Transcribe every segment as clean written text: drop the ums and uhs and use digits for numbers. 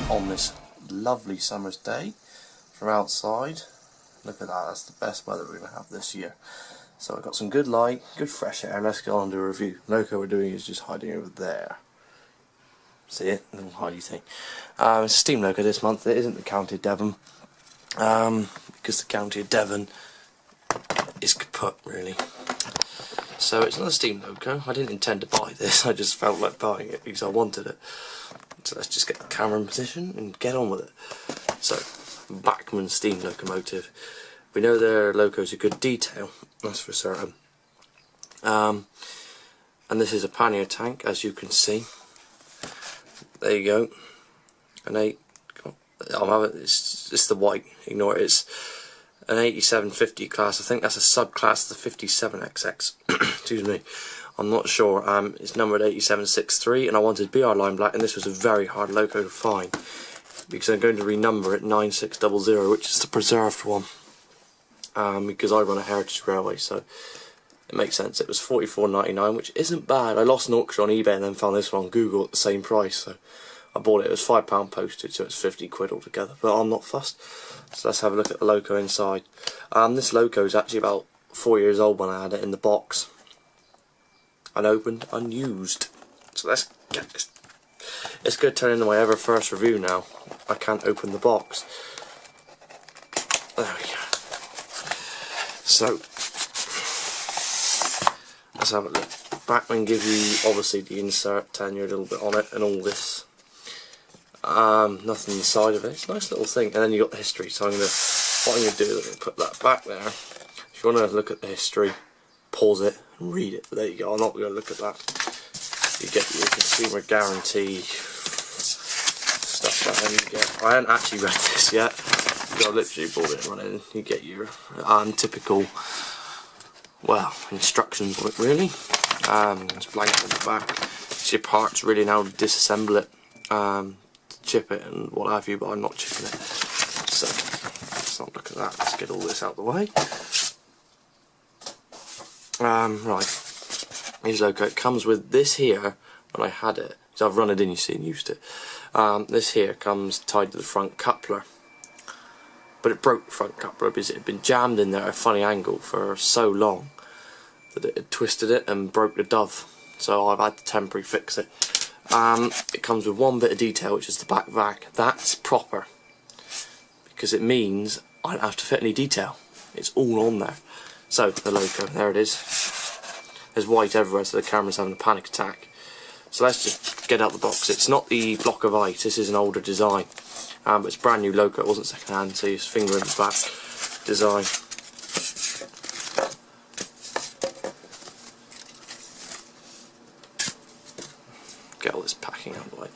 on this lovely summer's day from outside. Look at that, that's the best weather we're going to have this year. So I've got some good light, good fresh air. Let's go on and do a review. Loco we're doing is just hiding over there. See it? Little hidey thing. It's a steam loco this month. It isn't the County of Devon. Because the County of Devon is kaput, really. So it's not a steam loco. I didn't intend to buy this. I just felt like buying it because I wanted it. So let's just get the camera in position and get on with it. So, Bachmann steam locomotive. We know their locos are good detail, that's for certain. And this is a pannier tank, as you can see. There you go. It's the white, ignore it. It's an 8750 class. I think that's a subclass of the 57XX. Excuse me. I'm not sure. It's numbered 8763, and I wanted BR line black, and this was a very hard loco to find because I'm going to renumber it 9600, which is the preserved one. Because I run a heritage railway, so it makes sense. It was $44.99, which isn't bad. I lost an auction on eBay and then found this one on Google at the same price, so I bought it. It was £5 postage, so it's 50 quid altogether, but I'm not fussed. So let's have a look at the loco inside. This loco is actually about 4 years old when I had it in the box, unopened, unused. So let's get this. It's going to turn into my ever first review now. I can't open the box. There we go. So let's have a look. Bachmann give you obviously the insert, tenure, a little bit on it, and all this. Nothing inside of it. It's a nice little thing, and then you got the history. So what I'm gonna do is I'm gonna put that back there. If you want to look at the history, pause it and read it. But there you go. I'm not going to look at that. You get your consumer guarantee stuff like that. You get. I haven't actually read this yet. I literally bought it and run it in. You get your typical, well, instruction book really. It's blank on the back. It's your parts really now to disassemble it, to chip it and what have you, but I'm not chipping it. So let's not look at that. Let's get all this out of the way. Right. Here's loco. It comes with this here. When I had it, so I've run it in, you see, and used it. This here comes tied to the front coupler. But it broke the front coupler because it had been jammed in there at a funny angle for so long that it had twisted it and broke the dove. So I've had to temporarily fix it. It comes with one bit of detail, which is the back vac. That's proper because it means I don't have to fit any detail. It's all on there. So the loco, there it is. There's white everywhere, so the camera's having a panic attack. So let's just get out the box. It's not the block of ice. This is an older design. But it's brand new loco, it wasn't second hand, so you just finger in the back design. Get all this packing out of the way.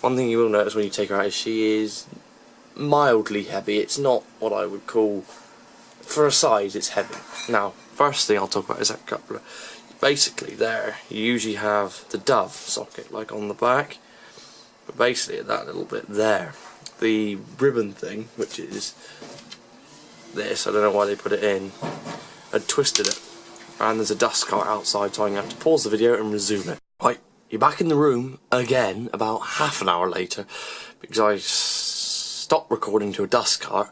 One thing you will notice when you take her out is she is mildly heavy. It's not what I would call, for a size, it's heavy. Now, first thing I'll talk about is that coupler. Basically there, you usually have the dove socket, like on the back, but basically at that little bit there, the ribbon thing, which is this, I don't know why they put it in, had twisted it, and there's a dust cart outside, so I'm going to have to pause the video and resume it. Right, you're back in the room again about half an hour later, because I stopped recording to a dust cart,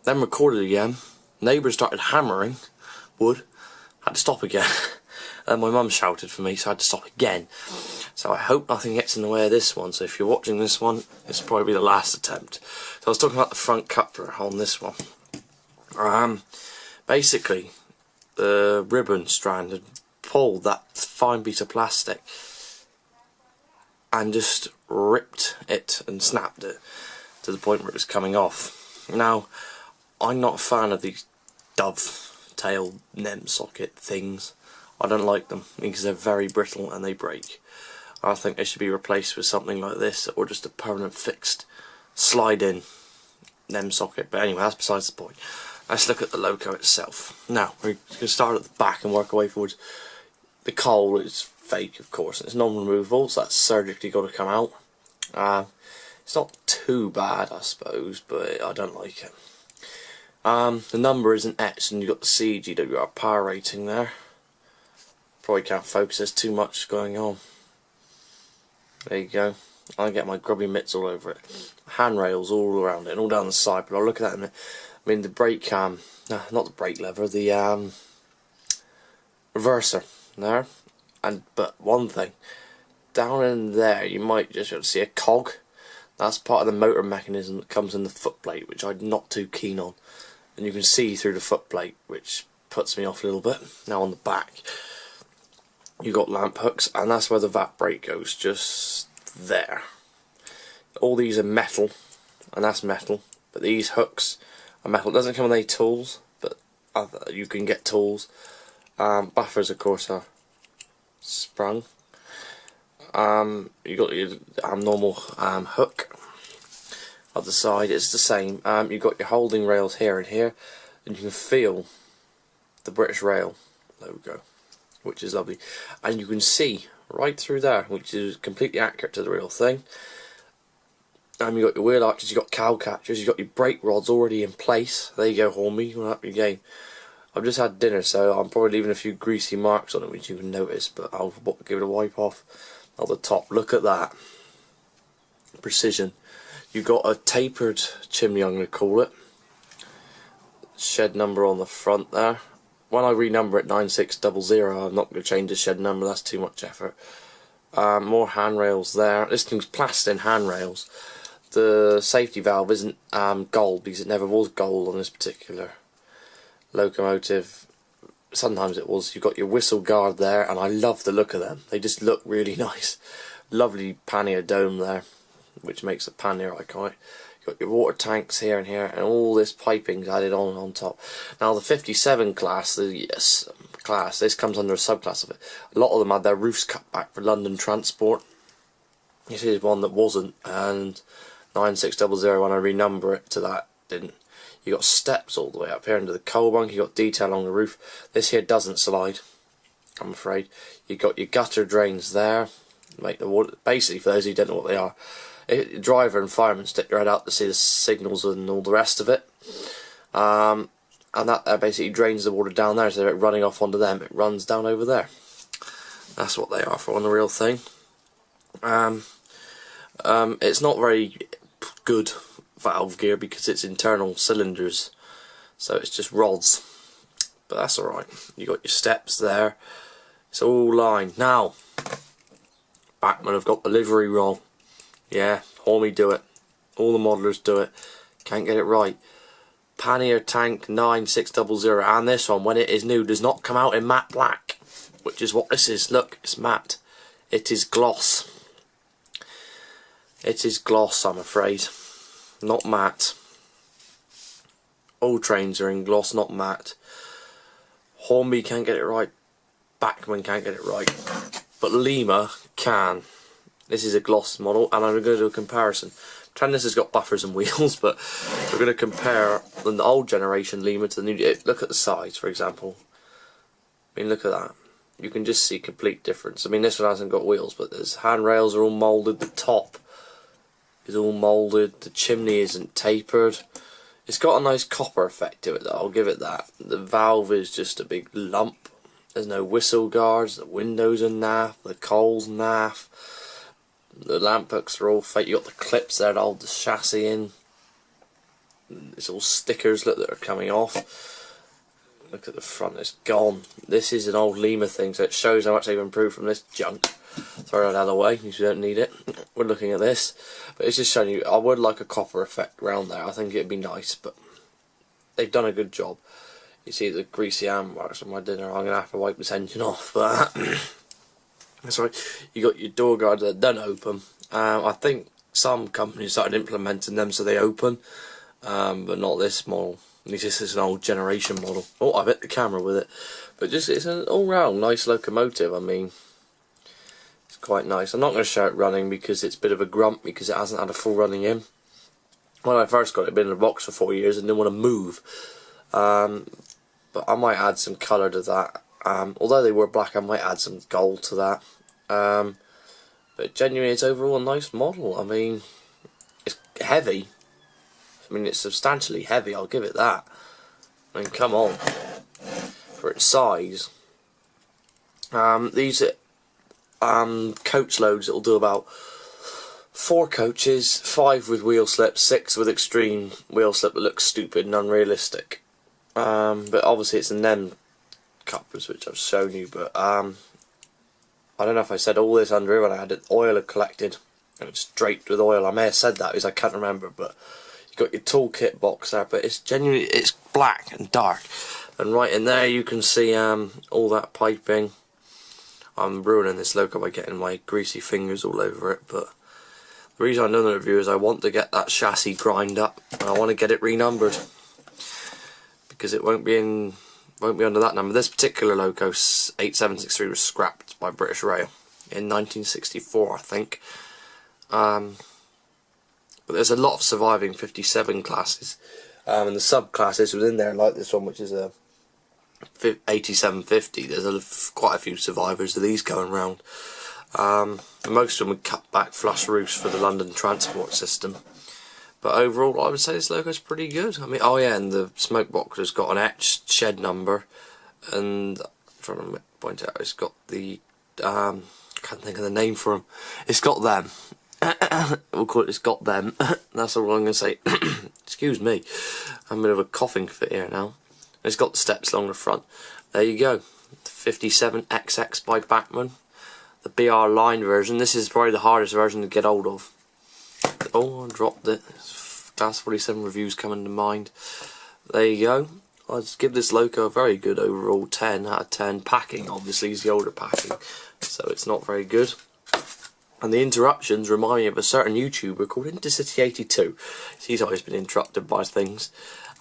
then recorded again, neighbours started hammering wood, had to stop again, and my mum shouted for me, so I had to stop again. So I hope nothing gets in the way of this one, so if you're watching this one, it's probably the last attempt. So I was talking about the front coupler on this one. Basically, the ribbon strand had pulled that fine piece of plastic and just ripped it and snapped it to the point where it was coming off. Now, I'm not a fan of these dovetail NEM socket things. I don't like them because they're very brittle and they break. I think they should be replaced with something like this, or just a permanent fixed slide-in NEM socket. But anyway, that's besides the point. Let's look at the loco itself. Now, we're going to start at the back and work our way forwards. The cowl is fake, of course, and it's non-removable, so that's surgically got to come out. It's not too bad, I suppose, but I don't like it. The number isn't etched, and you've got the CGWR power rating there. Probably can't focus, there's too much going on. There you go. I get my grubby mitts all over it. Handrails all around it and all down the side, but I'll look at that in a minute. I mean the brake no, not the brake lever, the reverser there. But one thing, down in there you might just be able to see a cog. That's part of the motor mechanism that comes in the footplate, which I'm not too keen on. And you can see through the footplate, which puts me off a little bit. Now on the back you got lamp hooks, and that's where the VAT brake goes, just there. All these are metal, and that's metal, but these hooks are metal. It doesn't come with any tools, but you can get tools. Buffers of course are sprung. You got your normal hook at the side, it's the same. You've got your holding rails here and here, and you can feel the British Rail logo, which is lovely, and you can see right through there, which is completely accurate to the real thing. You've got your wheel arches, you've got cow catchers, you've got your brake rods already in place. There you go, Hornby, you're up your game. I've just had dinner, so I'm probably leaving a few greasy marks on it, which you can notice, but I'll give it a wipe off. At the top, look at that precision. You've got a tapered chimney, I'm going to call it. Shed number on the front there. When I renumber it 9600, I'm not going to change the shed number, that's too much effort. More handrails there. This thing's plastic handrails. The safety valve isn't gold, because it never was gold on this particular locomotive. Sometimes it was. You've got your whistle guard there, and I love the look of them. They just look really nice. Lovely Pannier dome there, which makes the Pannier iconic. You've got your water tanks here and here, and all this piping's added on top. Now the 57 class, this comes under a subclass of it. A lot of them had their roofs cut back for London transport. This is one that wasn't, and 9600, when I renumber it to that, didn't. You got steps all the way up here into the coal bunk. You got detail on the roof. This here doesn't slide, I'm afraid. You got your gutter drains there. Make the water. Basically, for those who don't know what they are, driver and fireman stick their head out to see the signals and all the rest of it. And that basically drains the water down there, so they're running off onto them. It runs down over there. That's what they are for on the real thing. It's not very good valve gear because it's internal cylinders, so it's just rods, but that's alright. You got your steps there, it's all lined. Now Bachmann have got the livery roll. Yeah, Hornby do it, all the modelers do it, can't get it right. Pannier tank 9600, and this one, when it is new, does not come out in matte black, which is what this is. Look, it's matte, it is gloss. It is gloss, I'm afraid, not matte. All trains are in gloss, not matte. Hornby can't get it right, Bachmann can't get it right, but Lima can. This is a gloss model, and I'm going to do a comparison. Pretend this has got buffers and wheels, but we're going to compare the old generation Lima to the new. Look at the sides, for example. I mean, look at that. You can just see complete difference. I mean, this one hasn't got wheels, but the handrails are all moulded. The top is all moulded. The chimney isn't tapered. It's got a nice copper effect to it, though. I'll give it that. The valve is just a big lump. There's no whistle guards. The windows are naff. The coal's naff. The lamp hooks are all fake. You got the clips there to hold the chassis in. It's all stickers, look, that are coming off. Look at the front, it's gone. This is an old Lima thing, so it shows how much they've improved from this junk. Throw it out of the way, because you don't need it. We're looking at this, but it's just showing you. I would like a copper effect around there. I think it'd be nice, but they've done a good job. You see the greasy hand marks on my dinner. I'm gonna have to wipe this engine off, but that's right. You got your door guards that don't open. I think some companies started implementing them so they open, but not this model. At least this is an old generation model. Oh, I've hit the camera with it, but just it's an all-round nice locomotive. I mean, it's quite nice. I'm not going to show it running because it's a bit of a grump because it hasn't had a full running in. When I first got it, it'd been in a box for 4 years and didn't want to move. But I might add some colour to that. Although they were black, I might add some gold to that. But genuinely, it's overall a nice model. I mean, it's heavy. I mean, it's substantially heavy, I'll give it that. I mean, come on. For its size. These coach loads, it'll do about 4 coaches, 5 with wheel slip, 6 with extreme wheel slip that looks stupid and unrealistic. But obviously it's in them couplers which I've shown you, but I don't know if I said all this under here when I had it, oil collected and it's draped with oil. I may have said that because I can't remember, but you've got your toolkit box there, but it's genuinely, it's black and dark, and right in there you can see all that piping. I'm ruining this loco by getting my greasy fingers all over it, but the reason I've done the review is I want to get that chassis grind up and I want to get it renumbered because it won't be under that number. This particular loco 8763 was scrapped by British Rail in 1964, I think. But there's a lot of surviving 57 classes, and the subclasses within there, like this one, which is a 8750. There's quite a few survivors of these going around. Most of them would cut back flush roofs for the London transport system. But overall, I would say this loco's pretty good. I mean, oh yeah, and the smoke box has got an etched shed number, and I'm trying to point out, it's got the I can't think of the name for them. It's got them. We'll call it. It's got them. That's all I'm going to say. Excuse me. I'm a bit of a coughing fit here now. It's got the steps along the front. There you go. The 57XX by Bachmann. The BR line version. This is probably the hardest version to get hold of. Oh, I dropped it. Class 47 reviews coming to mind. There you go. I'll just give this loco a very good overall 10 out of 10. Packing, obviously, is the older packing, so it's not very good. And the interruptions remind me of a certain YouTuber called Intercity82. He's always been interrupted by things.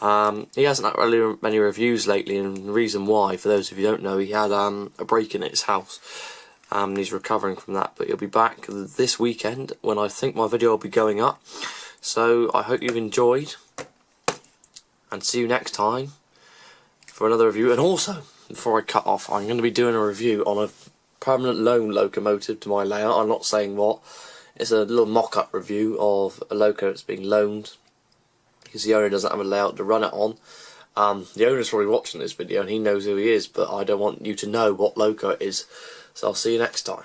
He hasn't had really many reviews lately, and the reason why, for those of you who don't know, he had a break-in at his house. He's recovering from that, but he'll be back this weekend when I think my video will be going up. So I hope you've enjoyed, and see you next time for another review. And also, before I cut off, I'm going to be doing a review on a permanent loan locomotive to my layout. I'm not saying what. It's a little mock-up review of a loco that's being loaned because the owner doesn't have a layout to run it on. The owner's probably watching this video and he knows who he is, but I don't want you to know what loco it is. So I'll see you next time.